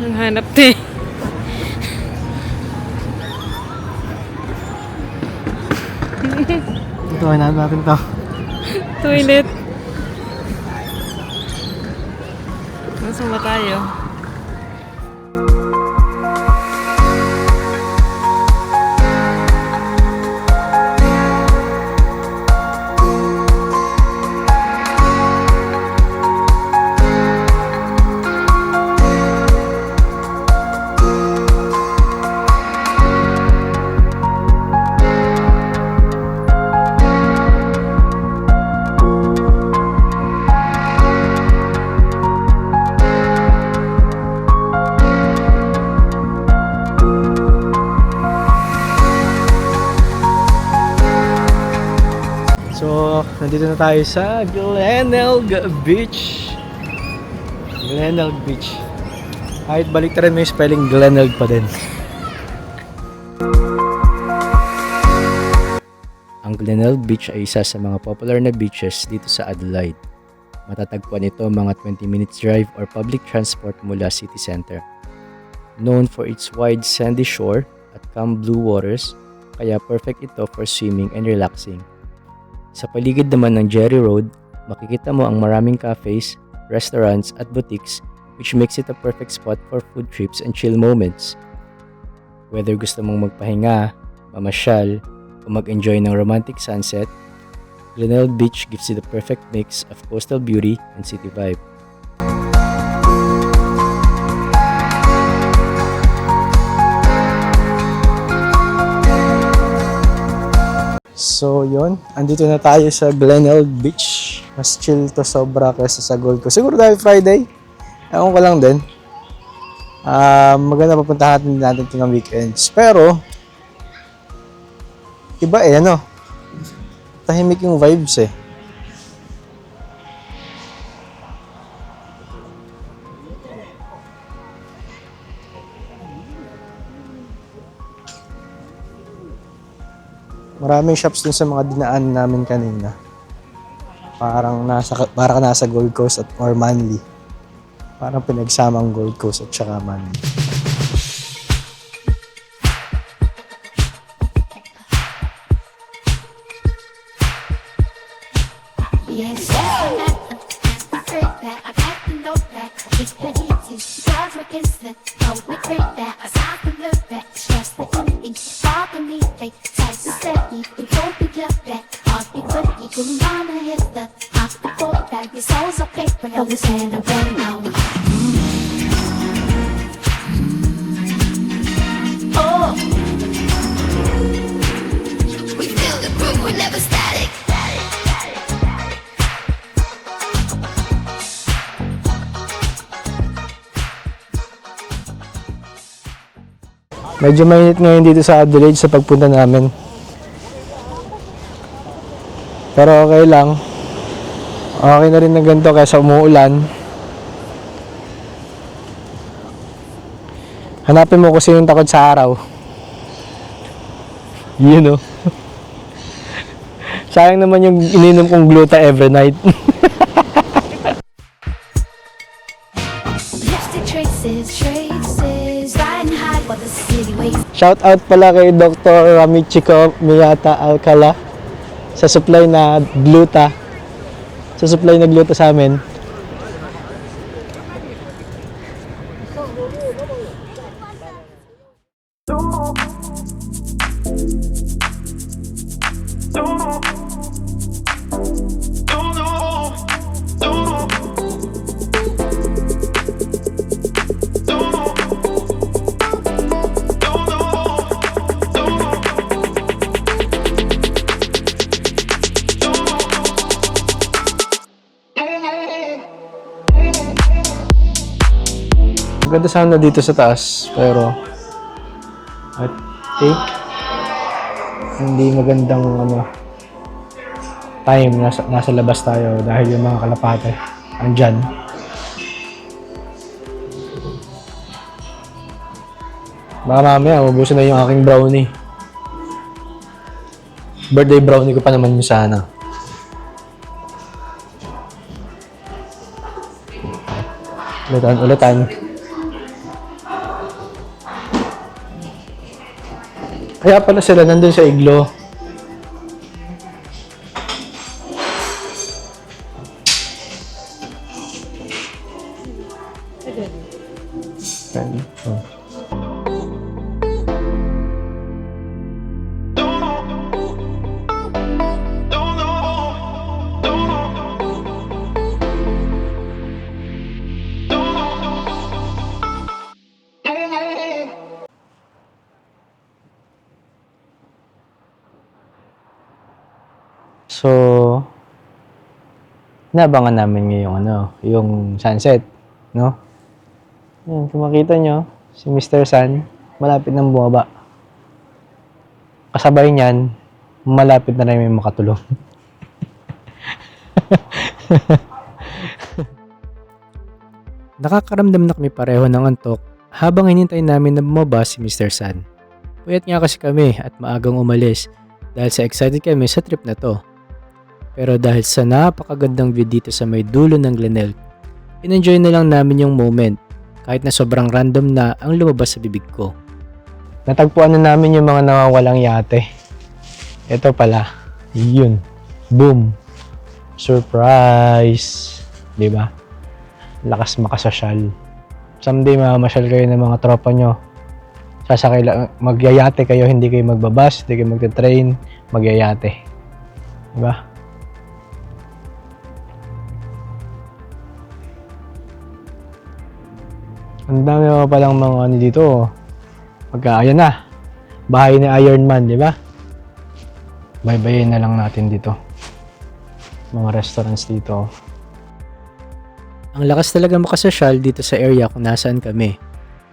Ang hanap te. Ito, hinahal natin to. Toilet. Nasaan ba tayo? So, nandito na tayo sa Glenelg Beach. Glenelg Beach. Kahit balik rin may spelling, Glenelg pa din. Ang Glenelg Beach ay isa sa mga popular na beaches dito sa Adelaide. Matatagpuan ito mga 20 minutes drive or public transport mula city center. Known for its wide sandy shore at calm blue waters, kaya perfect ito for swimming and relaxing. Sa paligid naman ng Jerry Road, makikita mo ang maraming cafes, restaurants at boutiques which makes it a perfect spot for food trips and chill moments. Whether gusto mong magpahinga, mamasyal, o mag-enjoy ng romantic sunset, Glenelg Beach gives you the perfect mix of coastal beauty and city vibe. So yun, andito na tayo sa Glenelg Beach. Mas chill to sobra kaysa sa Gold Coast. Siguro dahil Friday, ewan ko lang din. Maganda papuntahan natin ito ng weekends. Pero, iba ano, tahimik yung vibes eh. Maraming shops dun sa mga dinaan namin kanina. Parang nasa Gold Coast or Manly. Parang pinagsamang Gold Coast at saka Manly. Medyo mainit ngayon dito sa Adelaide sa pagpunta namin. Pero okay lang. Okay na rin ng ganito kaysa umuulan. Hanapin mo kung sino yung takot sa araw. You know. Sayang naman yung ininom kong gluta every night. Shout out pala kay Dr. Michiko Miyata Alcala sa supply na gluta. Sa supply na gluta sa amin. Maganda sana dito sa taas, pero I think hindi magandang time nasa labas tayo dahil yung mga kalapate andyan. Baka mamaya ubusin na yung aking brownie. Birthday brownie ko pa naman yung sana. Ulitan. Kaya pala sila nandun sa iglo. Oh. So, nabangan namin ngayong yung sunset, no? Yan, kung makita nyo, si Mr. Sun, malapit nang bumaba. Kasabay niyan, malapit na rin may makatulong. Nakakaramdam na kami pareho ng antok habang hinintay namin na bumaba si Mr. Sun. Puyat nga kasi kami at maagang umalis dahil sa excited kami sa trip na to. Pero dahil sa napakagandang view dito sa may dulo ng Glenelg, in-enjoy na lang namin yung moment kahit na sobrang random na ang lumabas sa bibig ko. Natagpuan na namin yung mga nawawalang yate. Ito pala, yun. Boom! Surprise! Diba? Lakas makasosyal. Someday mamamasyal kayo ng mga tropa nyo. Sasakay lang, magyayate kayo, hindi kayo magbabas, hindi kayo magte-train, magyayate. Diba? Ang dami pa palang mga ano dito. Ayan na. Bahay ni Iron Man, di ba? Bye-bye na lang natin dito. Mga restaurants dito. Ang lakas talaga makasosyal dito sa area kung nasaan kami.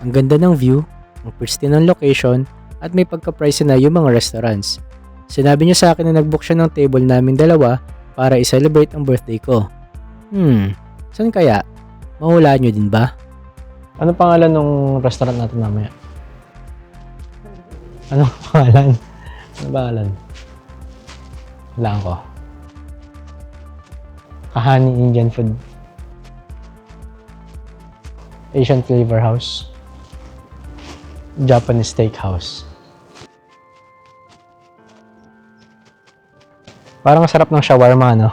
Ang ganda ng view, ang pristine ng location, at may pagka-pricey na yung mga restaurants. Sinabi niya sa akin na nag-book siya ng table namin dalawa para i-celebrate ang birthday ko. Saan kaya? Mahulaan niyo din ba? Ano pangalan ng restaurant natin mamaya? Anong pangalan? Ano pangalan? Walaan ko. Kahani Indian Food. Asian Flavor House. Japanese Steakhouse. Parang sarap ng shawarma, no?